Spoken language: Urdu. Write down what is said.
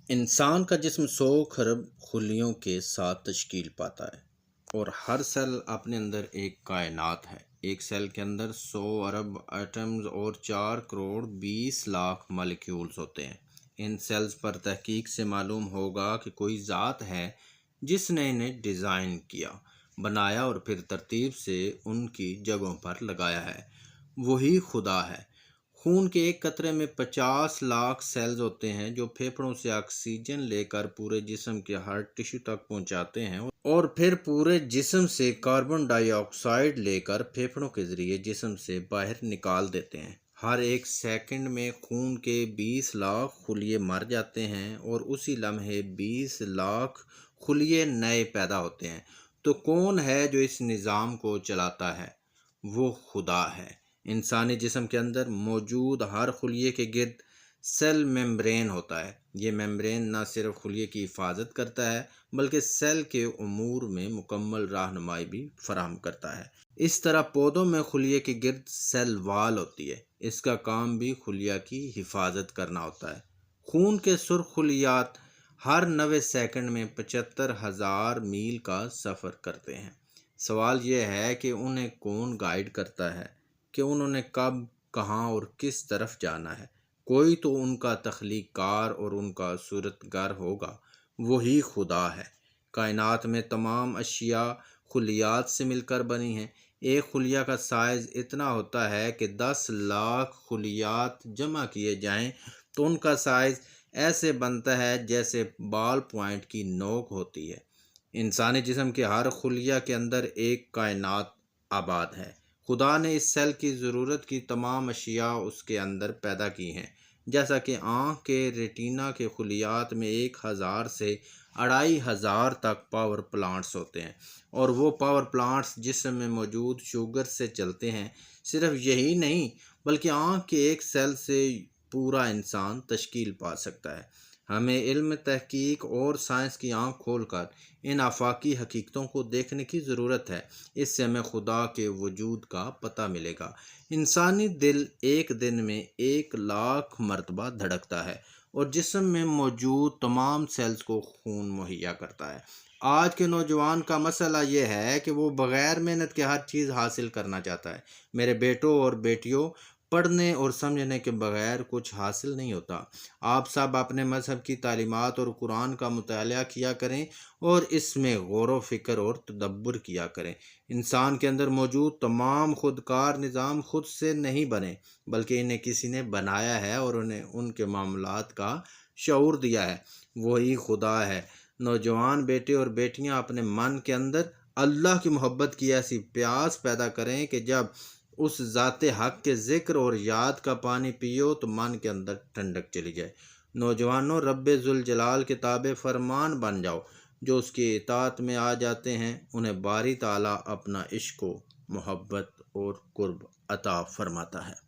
انسان کا جسم 100 خرب خلیوں کے ساتھ تشکیل پاتا ہے اور ہر سیل اپنے اندر ایک کائنات ہے۔ ایک سیل کے اندر 100 ارب ایٹمز اور 4 کروڑ 20 لاکھ مالیکیولز ہوتے ہیں۔ ان سیلز پر تحقیق سے معلوم ہوگا کہ کوئی ذات ہے جس نے انہیں ڈیزائن کیا، بنایا اور پھر ترتیب سے ان کی جگہوں پر لگایا ہے۔ وہی خدا ہے۔ خون کے ایک قطرے میں 50 لاکھ سیلز ہوتے ہیں جو پھیپھڑوں سے آکسیجن لے کر پورے جسم کے ہر ٹشو تک پہنچاتے ہیں اور پھر پورے جسم سے کاربن ڈائی آکسائیڈ لے کر پھیپھڑوں کے ذریعے جسم سے باہر نکال دیتے ہیں۔ ہر ایک سیکنڈ میں خون کے 20 لاکھ خلیے مر جاتے ہیں اور اسی لمحے 20 لاکھ خلیے نئے پیدا ہوتے ہیں۔ تو کون ہے جو اس نظام کو چلاتا ہے؟ وہ خدا ہے۔ انسانی جسم کے اندر موجود ہر خلیے کے گرد سیل میمبرین ہوتا ہے۔ یہ میمبرین نہ صرف خلیے کی حفاظت کرتا ہے بلکہ سیل کے امور میں مکمل رہنمائی بھی فراہم کرتا ہے۔ اس طرح پودوں میں خلیے کے گرد سیل وال ہوتی ہے۔ اس کا کام بھی خلیہ کی حفاظت کرنا ہوتا ہے۔ خون کے سرخ خلیات ہر 90 سیکنڈ میں 75,000 میل کا سفر کرتے ہیں۔ سوال یہ ہے کہ انہیں کون گائیڈ کرتا ہے کہ انہوں نے کب، کہاں اور کس طرف جانا ہے؟ کوئی تو ان کا تخلیق کار اور ان کا صورتگر ہوگا۔ وہی خدا ہے۔ کائنات میں تمام اشیاء خلیات سے مل کر بنی ہیں۔ ایک خلیہ کا سائز اتنا ہوتا ہے کہ 10 لاکھ خلیات جمع کیے جائیں تو ان کا سائز ایسے بنتا ہے جیسے بال پوائنٹ کی نوک ہوتی ہے۔ انسانی جسم کے ہر خلیہ کے اندر ایک کائنات آباد ہے۔ خدا نے اس سیل کی ضرورت کی تمام اشیاء اس کے اندر پیدا کی ہیں، جیسا کہ آنکھ کے ریٹینا کے خلیات میں 1000 سے 2500 تک پاور پلانٹس ہوتے ہیں اور وہ پاور پلانٹس جسم میں موجود شوگر سے چلتے ہیں۔ صرف یہی نہیں بلکہ آنکھ کے ایک سیل سے پورا انسان تشکیل پا سکتا ہے۔ ہمیں علم، تحقیق اور سائنس کی آنکھ کھول کر ان آفاقی حقیقتوں کو دیکھنے کی ضرورت ہے۔ اس سے ہمیں خدا کے وجود کا پتہ ملے گا۔ انسانی دل ایک دن میں 1 لاکھ مرتبہ دھڑکتا ہے اور جسم میں موجود تمام سیلز کو خون مہیا کرتا ہے۔ آج کے نوجوان کا مسئلہ یہ ہے کہ وہ بغیر محنت کے ہر چیز حاصل کرنا چاہتا ہے۔ میرے بیٹوں اور بیٹیوں، پڑھنے اور سمجھنے کے بغیر کچھ حاصل نہیں ہوتا۔ آپ سب اپنے مذہب کی تعلیمات اور قرآن کا مطالعہ کیا کریں اور اس میں غور و فکر اور تدبر کیا کریں۔ انسان کے اندر موجود تمام خودکار نظام خود سے نہیں بنے بلکہ انہیں کسی نے بنایا ہے اور انہیں ان کے معاملات کا شعور دیا ہے۔ وہی خدا ہے۔ نوجوان بیٹے اور بیٹیاں اپنے من کے اندر اللہ کی محبت کی ایسی پیاس پیدا کریں کہ جب اس ذات حق کے ذکر اور یاد کا پانی پیو تو من کے اندر ٹھنڈک چلی جائے۔ نوجوانوں، رب ذوالجلال کے تابع فرمان بن جاؤ۔ جو اس کی اطاعت میں آ جاتے ہیں انہیں باری تعالیٰ اپنا عشق و محبت اور قرب عطا فرماتا ہے۔